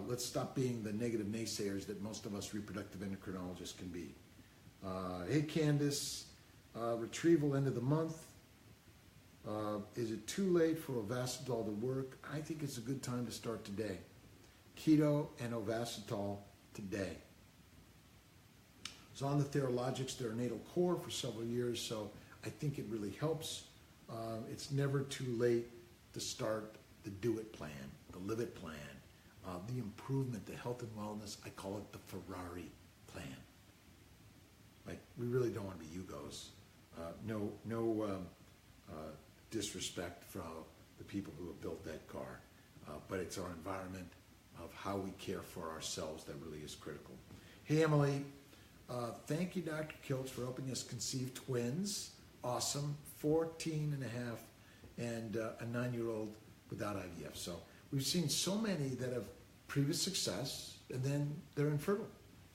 Let's stop being the negative naysayers that most of us reproductive endocrinologists can be. Hey, Candace, retrieval end of the month. Is it too late for Ovasitol to work? I think it's a good time to start today. Keto and Ovasitol today. It's on the Theralogics, their natal core for several years, so I think it really helps. It's never too late to start the Do It plan, the Live It plan, the improvement, the health and wellness. I call it the Ferrari plan. Like, we really don't want to be Yugos. No disrespect for the people who have built that car, but it's our environment of how we care for ourselves that really is critical. Hey, Emily, Thank you, Dr. Kiltz, for helping us conceive twins. Awesome. 14 and a half and a 9-year-old without IVF. So we've seen so many that have previous success and then they're infertile.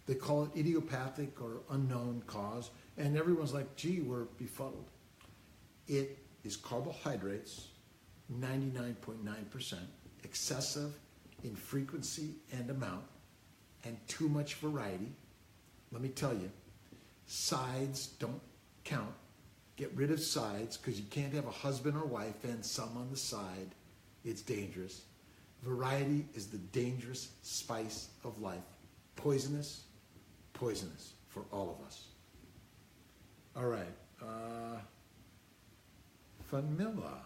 They call it idiopathic or unknown cause, and everyone's like, gee, we're befuddled. It is carbohydrates, 99.9%, excessive in frequency and amount, and too much variety. Let me tell you, sides don't count. Get rid of sides, because you can't have a husband or wife and some on the side. It's dangerous. Variety is the dangerous spice of life. Poisonous, poisonous for all of us. All right. Funmilla.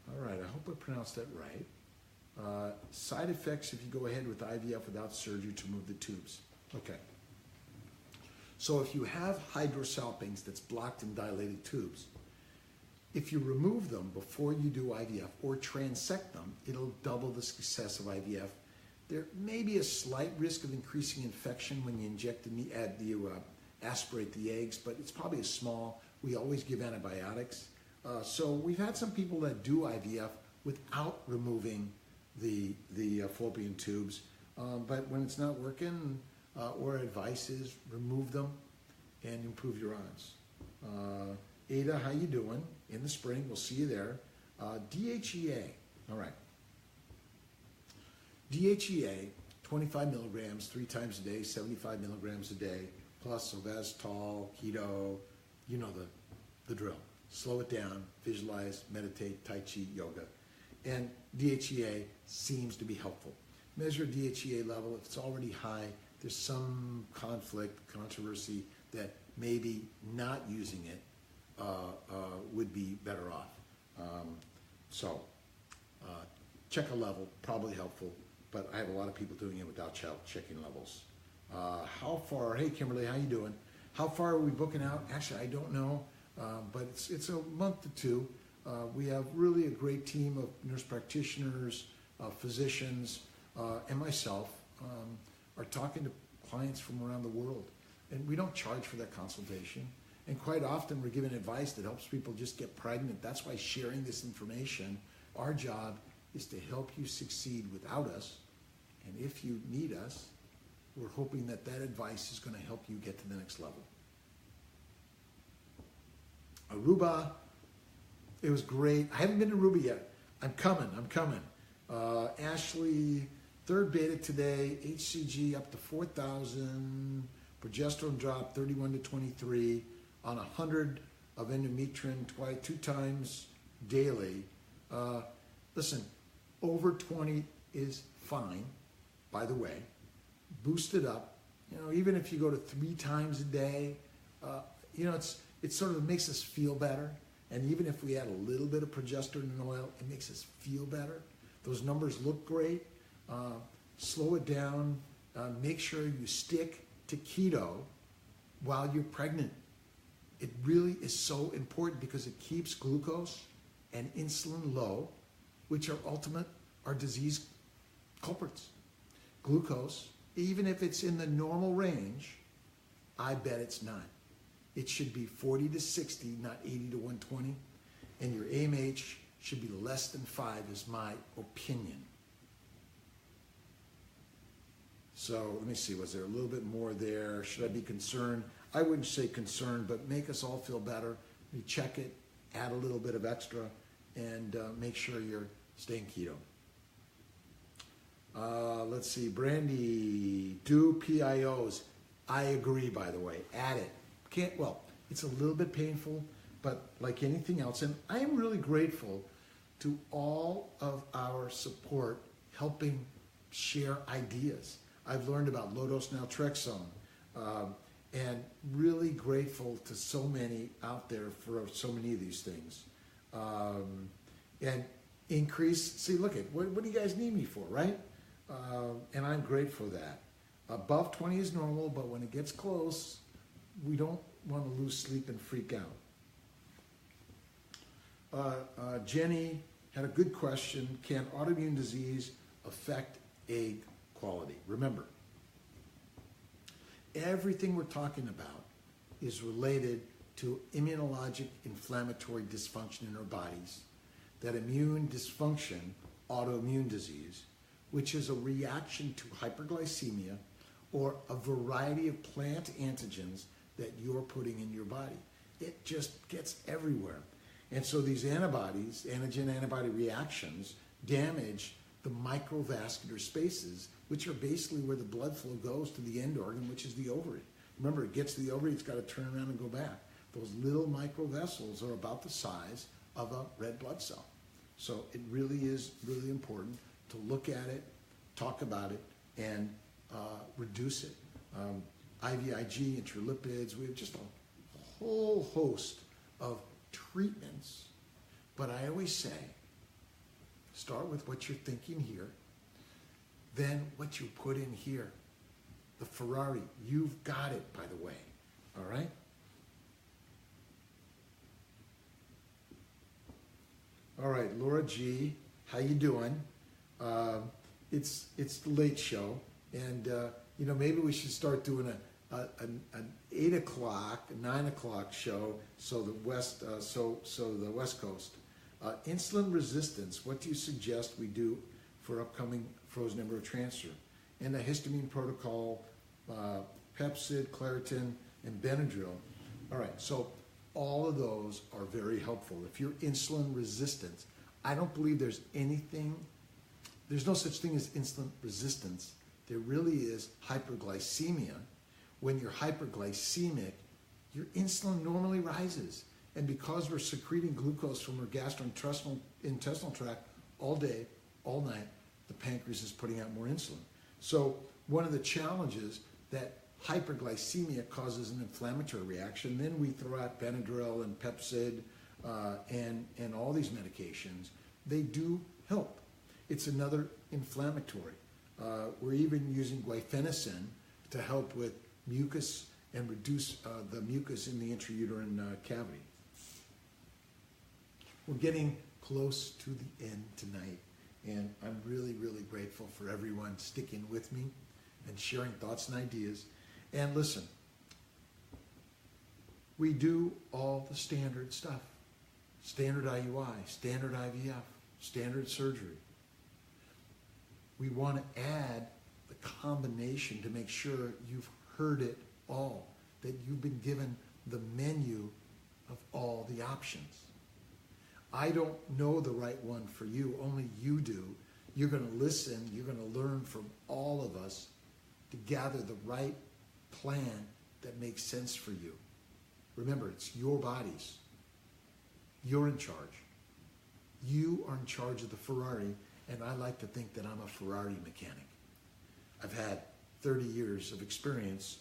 All right, I hope I pronounced that right. Side effects if you go ahead with IVF without surgery to remove the tubes. Okay. So if you have hydrosalpinx that's blocked in dilated tubes, if you remove them before you do IVF or transect them, it'll double the success of IVF. There may be a slight risk of increasing infection when you inject you aspirate the eggs, but it's probably a small. We always give antibiotics. So we've had some people that do IVF without removing the fallopian tubes, but when it's not working, our advice is remove them and improve your odds. Ada, how you doing? In the spring, we'll see you there. DHEA, all right. DHEA, 25 milligrams 3 times a day, 75 milligrams a day, plus Ovasitol, keto, you know the drill. Slow it down, visualize, meditate, Tai Chi, yoga. And DHEA seems to be helpful. Measure DHEA level. If it's already high, there's some conflict, controversy that maybe not using it would be better off. So check a level, probably helpful, but I have a lot of people doing it without checking levels. How far, hey Kimberly, how you doing? How far are we booking out? Actually, I don't know, but it's a month to 2. We have really a great team of nurse practitioners, physicians, and myself are talking to clients from around the world. And we don't charge for that consultation. And quite often we're giving advice that helps people just get pregnant. That's why sharing this information, our job is to help you succeed without us. And if you need us, we're hoping that that advice is going to help you get to the next level. Aruba, it was great. I haven't been to Aruba yet. I'm coming. Ashley, 3rd beta today, HCG up to 4,000, progesterone drop 31 to 23 on 100 of endometrium 2 times daily. Listen, over 20 is fine, by the way. Boost it up. You know, even if you go to 3 times a day, you know, it sort of makes us feel better. And even if we add a little bit of progesterone and oil, it makes us feel better. Those numbers look great. Slow it down. Make sure you stick to keto while you're pregnant. It really is so important because it keeps glucose and insulin low, which are our disease culprits. Glucose, even if it's in the normal range, I bet it's not. It should be 40 to 60, not 80 to 120. And your AMH should be less than 5 is my opinion. So let me see, was there a little bit more there? Should I be concerned? I wouldn't say concerned, but make us all feel better. You check it, add a little bit of extra, and make sure you're staying keto. Let's see, Brandy, do PIOs. I agree, by the way, add it. It's a little bit painful, but like anything else, and I am really grateful to all of our support helping share ideas. I've learned about low-dose naltrexone, and really grateful to so many out there for so many of these things. And look at, what do you guys need me for, right? And I'm grateful for that. Above 20 is normal, but when it gets close, we don't want to lose sleep and freak out. Jenny had a good question. Can autoimmune disease affect egg quality? Remember, everything we're talking about is related to immunologic inflammatory dysfunction in our bodies, that immune dysfunction, autoimmune disease, which is a reaction to hyperglycemia or a variety of plant antigens that you're putting in your body. It just gets everywhere. And so these antibodies, antigen-antibody reactions, damage the microvascular spaces, which are basically where the blood flow goes to the end organ, which is the ovary. Remember, it gets to the ovary, it's got to turn around and go back. Those little microvessels are about the size of a red blood cell. So it really is really important to look at it, talk about it, and reduce it. IVIG, intralipids, we have just a whole host of treatments. But I always say, start with what you're thinking here, then what you put in here. The Ferrari, you've got it, by the way. All right? All right, Laura G, how you doing? It's the late show, and maybe we should start doing an 8 o'clock, 9 o'clock show, so the West Coast. Insulin resistance. What do you suggest we do for upcoming frozen embryo transfer? And the histamine protocol, Pepcid, Claritin, and Benadryl. All right, so all of those are very helpful. If you're insulin resistant, I don't believe there's no such thing as insulin resistance. There really is hyperglycemia. When you're hyperglycemic, your insulin normally rises. And because we're secreting glucose from our gastrointestinal tract all day, all night, the pancreas is putting out more insulin. So one of the challenges that hyperglycemia causes an inflammatory reaction. Then we throw out Benadryl and Pepcid and all these medications. They do help. It's another inflammatory. We're even using guaifenesin to help with mucus and reduce the mucus in the intrauterine cavity. We're getting close to the end tonight, and I'm really, really grateful for everyone sticking with me and sharing thoughts and ideas. And listen, we do all the standard stuff. Standard IUI, standard IVF, standard surgery. We want to add the combination to make sure you've heard it all, that you've been given the menu of all the options. I don't know the right one for you, only you do. You're going to listen, you're going to learn from all of us to gather the right plan that makes sense for you. Remember, it's your bodies. You're in charge. You are in charge of the Ferrari, and I like to think that I'm a Ferrari mechanic. I've had 30 years of experience,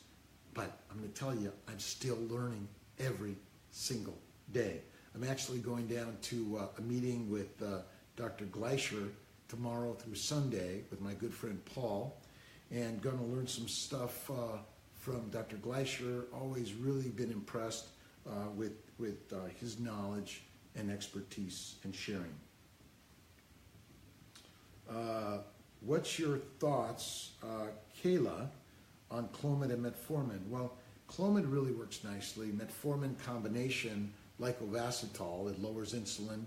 but I'm going to tell you, I'm still learning every single day. I'm actually going down to a meeting with Dr. Gleicher tomorrow through Sunday with my good friend Paul, and going to learn some stuff from Dr. Gleicher. Always really been impressed with his knowledge and expertise and sharing. What's your thoughts, Kayla, on Clomid and Metformin? Well, Clomid really works nicely. Metformin combination, like Ovasitol, it lowers insulin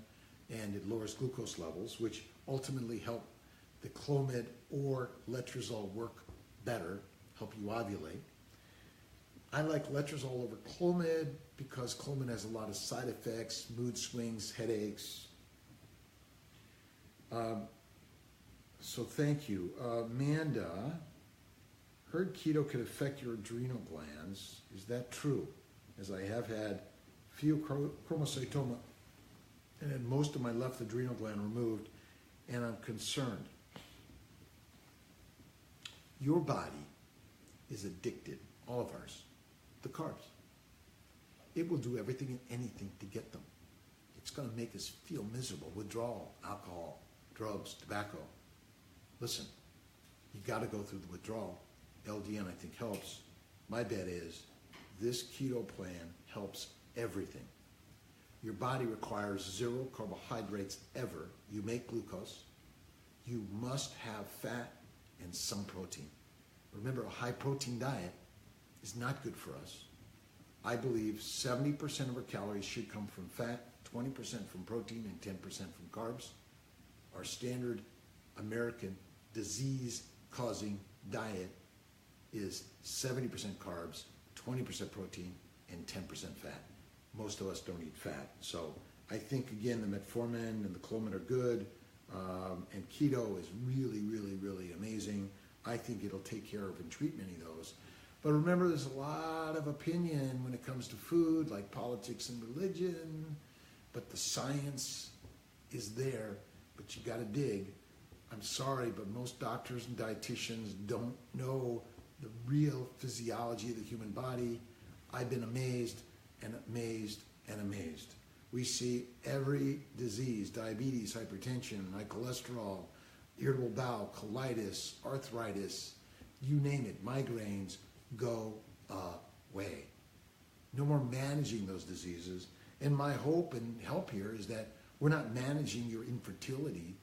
and it lowers glucose levels, which ultimately help the Clomid or letrozole work better, help you ovulate. I like letrozole over Clomid because Clomid has a lot of side effects, mood swings, headaches. So thank you. Amanda, heard keto could affect your adrenal glands. Is that true? As I have had pheochromocytoma and had most of my left adrenal gland removed, and I'm concerned. Your body is addicted, all of ours, to carbs. It will do everything and anything to get them. It's going to make us feel miserable. Withdrawal, alcohol, drugs, tobacco. Listen, you got to go through the withdrawal. LDN, I think, helps. My bet is this keto plan helps everything. Your body requires 0 carbohydrates ever. You make glucose. You must have fat and some protein. Remember, a high protein diet is not good for us. I believe 70% of our calories should come from fat, 20% from protein, and 10% from carbs. Our standard American disease-causing diet is 70% carbs, 20% protein, and 10% fat. Most of us don't eat fat. So I think, again, the metformin and the Clomid are good, and keto is really, really, really amazing. I think it'll take care of and treat many of those. But remember, there's a lot of opinion when it comes to food, like politics and religion, but the science is there, but you got to dig. I'm sorry, but most doctors and dietitians don't know the real physiology of the human body. I've been amazed and amazed and amazed. We see every disease: diabetes, hypertension, high cholesterol, irritable bowel, colitis, arthritis, you name it, migraines, go away. No more managing those diseases. And my hope and help here is that we're not managing your infertility.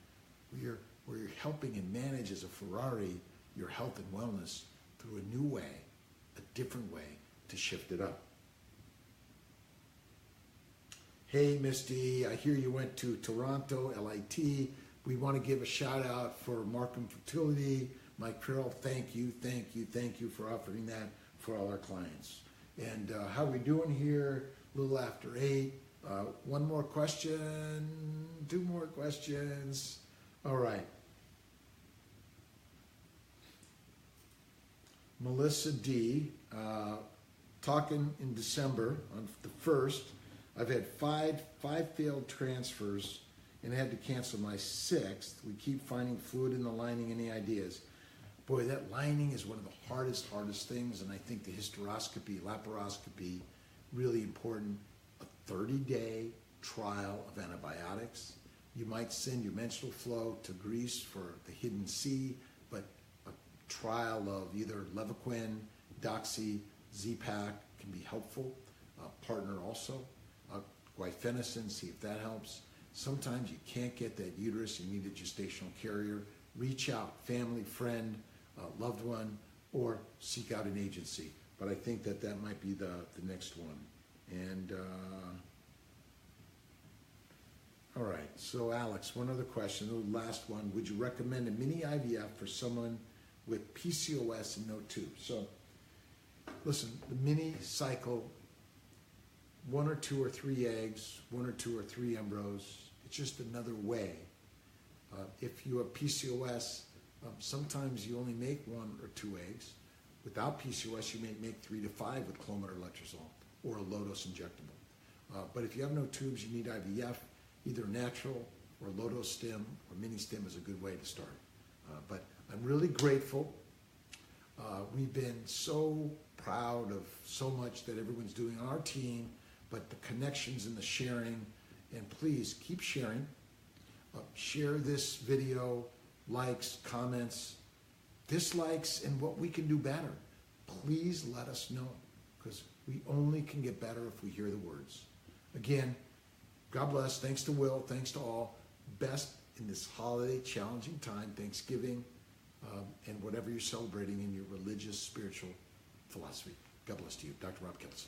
We're helping and manage as a Ferrari your health and wellness through a new way, a different way to shift it up. Hey, Misty, I hear you went to Toronto, LIT. We want to give a shout out for Markham Fertility. Mike Carroll, thank you for offering that for all our clients. And how are we doing here? A little after 8. One more question, 2 more questions. All right. Melissa D, talking in December on the 1st. I've had five failed transfers and had to cancel my 6th. We keep finding fluid in the lining. Any ideas? Boy, that lining is one of the hardest things, and I think the hysteroscopy, laparoscopy, really important. A 30-day trial of antibiotics. You might send your menstrual flow to Greece for the hidden C, but a trial of either Levaquin, Doxy, Z-Pak can be helpful. Partner also. Guaifenesin, see if that helps. Sometimes you can't get that uterus, you need a gestational carrier. Reach out, family, friend, loved one, or seek out an agency. But I think that might be the next one. And all right, so Alex, one other question, the last one. Would you recommend a mini IVF for someone with PCOS and no tubes? So listen, the mini cycle, 1 or 2 or 3 eggs, 1 or 2 or 3 embryos. It's just another way. If you have PCOS, sometimes you only make 1 or 2 eggs. Without PCOS, you may make 3 to 5 with Clomid or letrozole or a low-dose injectable. But if you have no tubes, you need IVF. Either natural or low-dose stem or mini stem is a good way to start. But I'm really grateful. We've been so proud of so much that everyone's doing on our team, but the connections and the sharing, and please keep sharing. Share this video, likes, comments, dislikes, and what we can do better. Please let us know, because we only can get better if we hear the words. Again, God bless. Thanks to Will. Thanks to all. Best in this holiday, challenging time, Thanksgiving, and whatever you're celebrating in your religious, spiritual philosophy. God bless to you. Dr. Rob Kiltz.